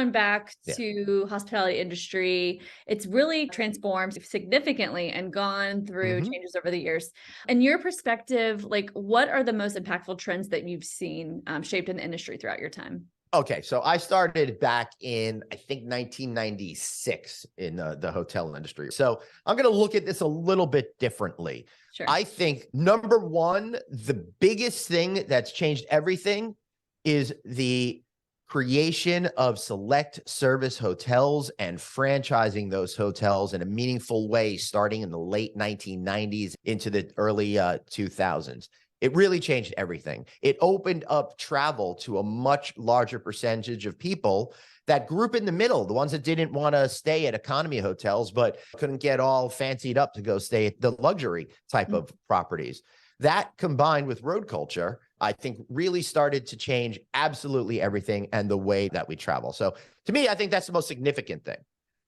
going back Yeah. to hospitality industry, it's really transformed significantly and gone through changes over the years. In your perspective, like what are the most impactful trends that you've seen shaped in the industry throughout your time? Okay, so I started back in, I think, 1996 in the hotel industry. So I'm going to look at this a little bit differently. Sure. I think number one, the biggest thing that's changed everything is the creation of select service hotels and franchising those hotels in a meaningful way, starting in the late 1990s into the early 2000s. It really changed everything. It opened up travel to a much larger percentage of people. That group in the middle, the ones that didn't want to stay at economy hotels, but couldn't get all fancied up to go stay at the luxury type of properties. That combined with road culture, I think really started to change absolutely everything and the way that we travel. So to me, I think that's the most significant thing.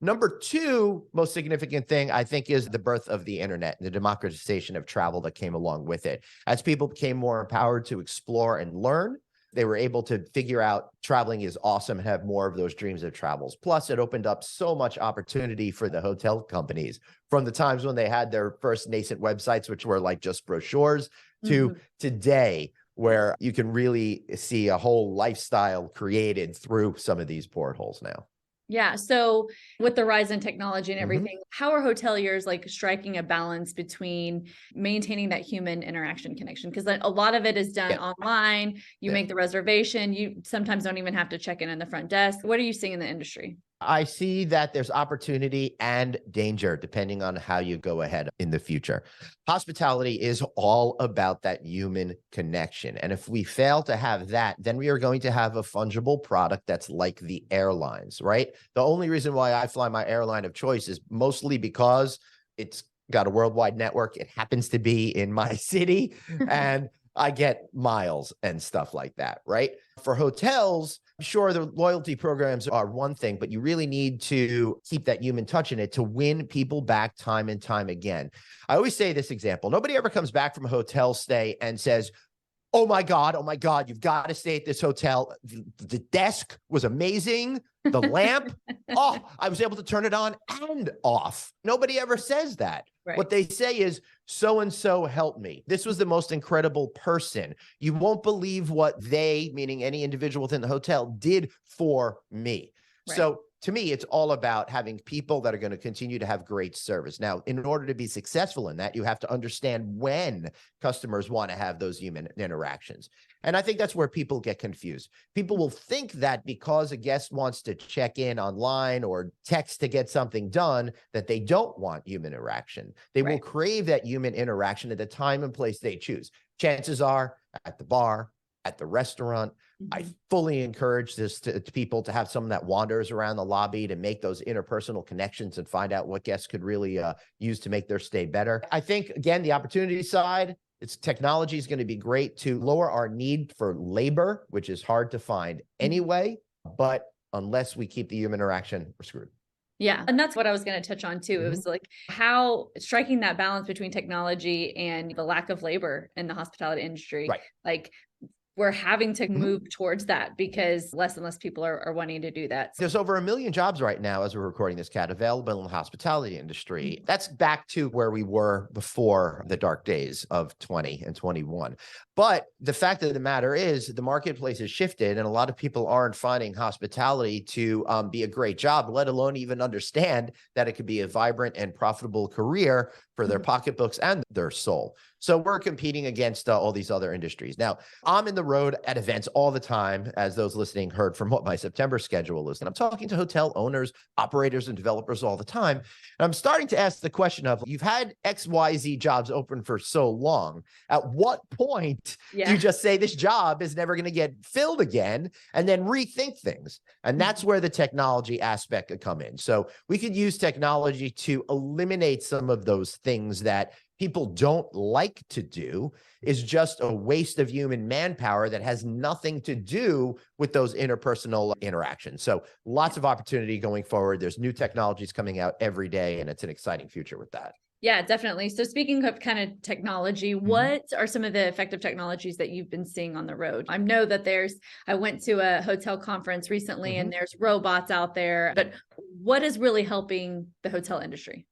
Number two most significant thing, I think, is the birth of the internet and the democratization of travel that came along with it. As people became more empowered to explore and learn, they were able to figure out traveling is awesome and have more of those dreams of travels. Plus, it opened up so much opportunity for the hotel companies from the times when they had their first nascent websites, which were like just brochures, to today, where you can really see a whole lifestyle created through some of these portholes now. Yeah. So with the rise in technology and everything, how are hoteliers like striking a balance between maintaining that human interaction connection? Because a lot of it is done online. You make the reservation. You sometimes don't even have to check in the front desk. What are you seeing in the industry? I see that there's opportunity and danger depending on how you go ahead in the future. Hospitality is all about that human connection. And if we fail to have that, then we are going to have a fungible product that's like the airlines, right? The only reason why I fly my airline of choice is mostly because it's got a worldwide network. It happens to be in my city and I get miles and stuff like that, right? For hotels, sure, the loyalty programs are one thing, but you really need to keep that human touch in it to win people back time and time again. I always say this example. Nobody ever comes back from a hotel stay and says, oh my God, you've got to stay at this hotel. The desk was amazing. The lamp, I was able to turn it on and off. Nobody ever says that. Right. What they say is, so-and-so helped me. This was the most incredible person. You won't believe what they, meaning any individual within the hotel, did for me. Right. So to me, it's all about having people that are going to continue to have great service. Now, in order to be successful in that, you have to understand when customers want to have those human interactions. And I think that's where people get confused. People will think that because a guest wants to check in online or text to get something done, that they don't want human interaction. They will crave that human interaction at the time and place they choose. Chances are at the bar, at the restaurant. I fully encourage this to people to have someone that wanders around the lobby to make those interpersonal connections and find out what guests could really use to make their stay better. I think, again, the opportunity side, technology is going to be great to lower our need for labor, which is hard to find anyway, but unless we keep the human interaction, we're screwed. Yeah. And that's what I was going to touch on too. It was like how striking that balance between technology and the lack of labor in the hospitality industry. Right. Like we're having to move towards that because less and less people are wanting to do that. There's over 1 million jobs right now as we're recording this, Kat, available in the hospitality industry. That's back to where we were before the dark days of 20 and 21. But the fact of the matter is the marketplace has shifted and a lot of people aren't finding hospitality to be a great job, let alone even understand that it could be a vibrant and profitable career for their pocketbooks and their soul. So we're competing against all these other industries. Now, I'm in the road at events all the time, as those listening heard from what my September schedule is. And I'm talking to hotel owners, operators, and developers all the time. And I'm starting to ask the question of, you've had XYZ jobs open for so long. At what point do you just say this job is never going to get filled again and then rethink things? And that's where the technology aspect could come in. So we could use technology to eliminate some of those things that people don't like to do, is just a waste of human manpower that has nothing to do with those interpersonal interactions. So lots of opportunity going forward. There's new technologies coming out every day, and it's an exciting future with that. Yeah, definitely. So speaking of kind of technology, what are some of the effective technologies that you've been seeing on the road? I know that I went to a hotel conference recently and there's robots out there, but what is really helping the hotel industry?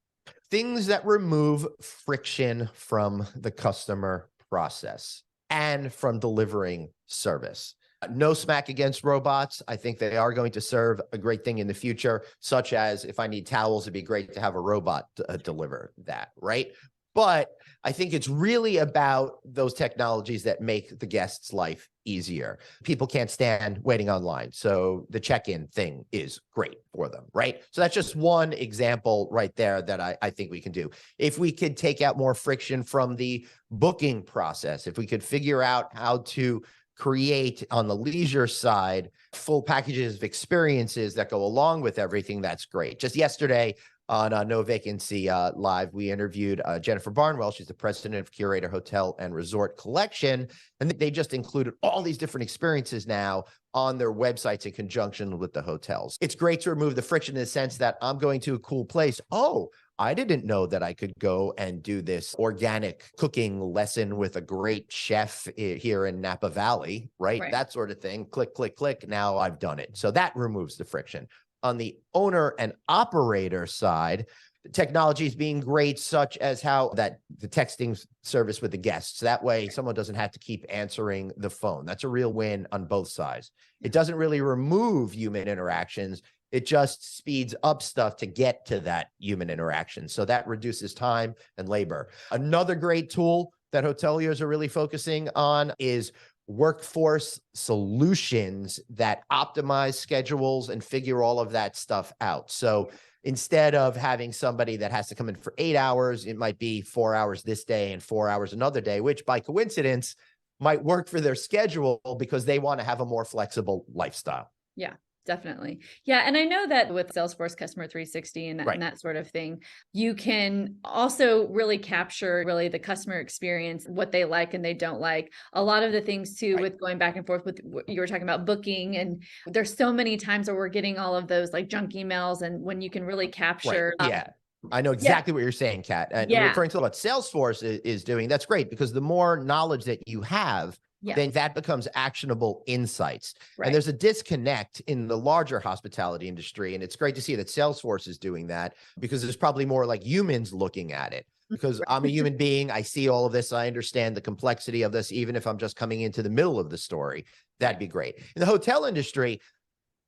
Things that remove friction from the customer process and from delivering service. No smack against robots. I think they are going to serve a great thing in the future, such as if I need towels, it'd be great to have a robot deliver that, right? But I think it's really about those technologies that make the guest's life easier. People can't stand waiting online. So the check-in thing is great for them, right? So that's just one example right there that I think we can do. If we could take out more friction from the booking process, if we could figure out how to create on the leisure side full packages of experiences that go along with everything, that's great. Just yesterday on No Vacancy Live, we interviewed Jennifer Barnwell. She's the president of Curator Hotel and Resort Collection. And they just included all these different experiences now on their websites in conjunction with the hotels. It's great to remove the friction in the sense that I'm going to a cool place. Oh, I didn't know that I could go and do this organic cooking lesson with a great chef here in Napa Valley, right? That sort of thing. Click, click, click. Now I've done it. So that removes the friction. On the owner and operator side, the technology is being great, such as how the texting service with the guests. That way, someone doesn't have to keep answering the phone. That's a real win on both sides. It doesn't really remove human interactions. It just speeds up stuff to get to that human interaction. So that reduces time and labor. Another great tool that hoteliers are really focusing on is workforce solutions that optimize schedules and figure all of that stuff out. So instead of having somebody that has to come in for 8 hours, it might be 4 hours this day and 4 hours another day, which by coincidence might work for their schedule because they want to have a more flexible lifestyle. Yeah. Definitely. Yeah. And I know that with Salesforce Customer 360 and that sort of thing, you can also really capture really the customer experience, what they like and they don't like. A lot of the things too, with going back and forth with what you were talking about booking. And there's so many times where we're getting all of those like junk emails, and when you can really capture. Yeah. I know exactly what you're saying, Kat. And referring to what Salesforce is doing, that's great because the more knowledge that you have, then that becomes actionable insights. And there's a disconnect in the larger hospitality industry. And it's great to see that Salesforce is doing that because there's probably more like humans looking at it. Because I'm a human being, I see all of this, I understand the complexity of this, even if I'm just coming into the middle of the story, that'd be great. In the hotel industry,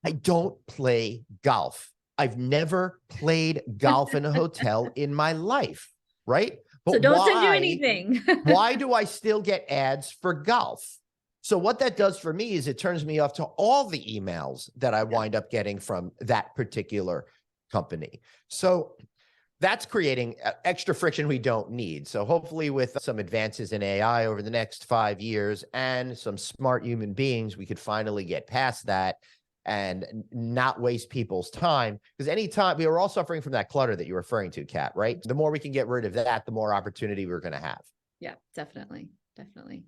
I don't play golf. I've never played golf in a hotel in my life, right? But so don't send you anything. Why do I still get ads for golf? So what that does for me is it turns me off to all the emails that I wind up getting from that particular company. So that's creating extra friction we don't need. So hopefully with some advances in AI over the next 5 years and some smart human beings, we could finally get past that and not waste people's time. Because anytime we are all suffering from that clutter that you're referring to, Kat, right? The more we can get rid of that, the more opportunity we're going to have. Yeah, definitely. Definitely.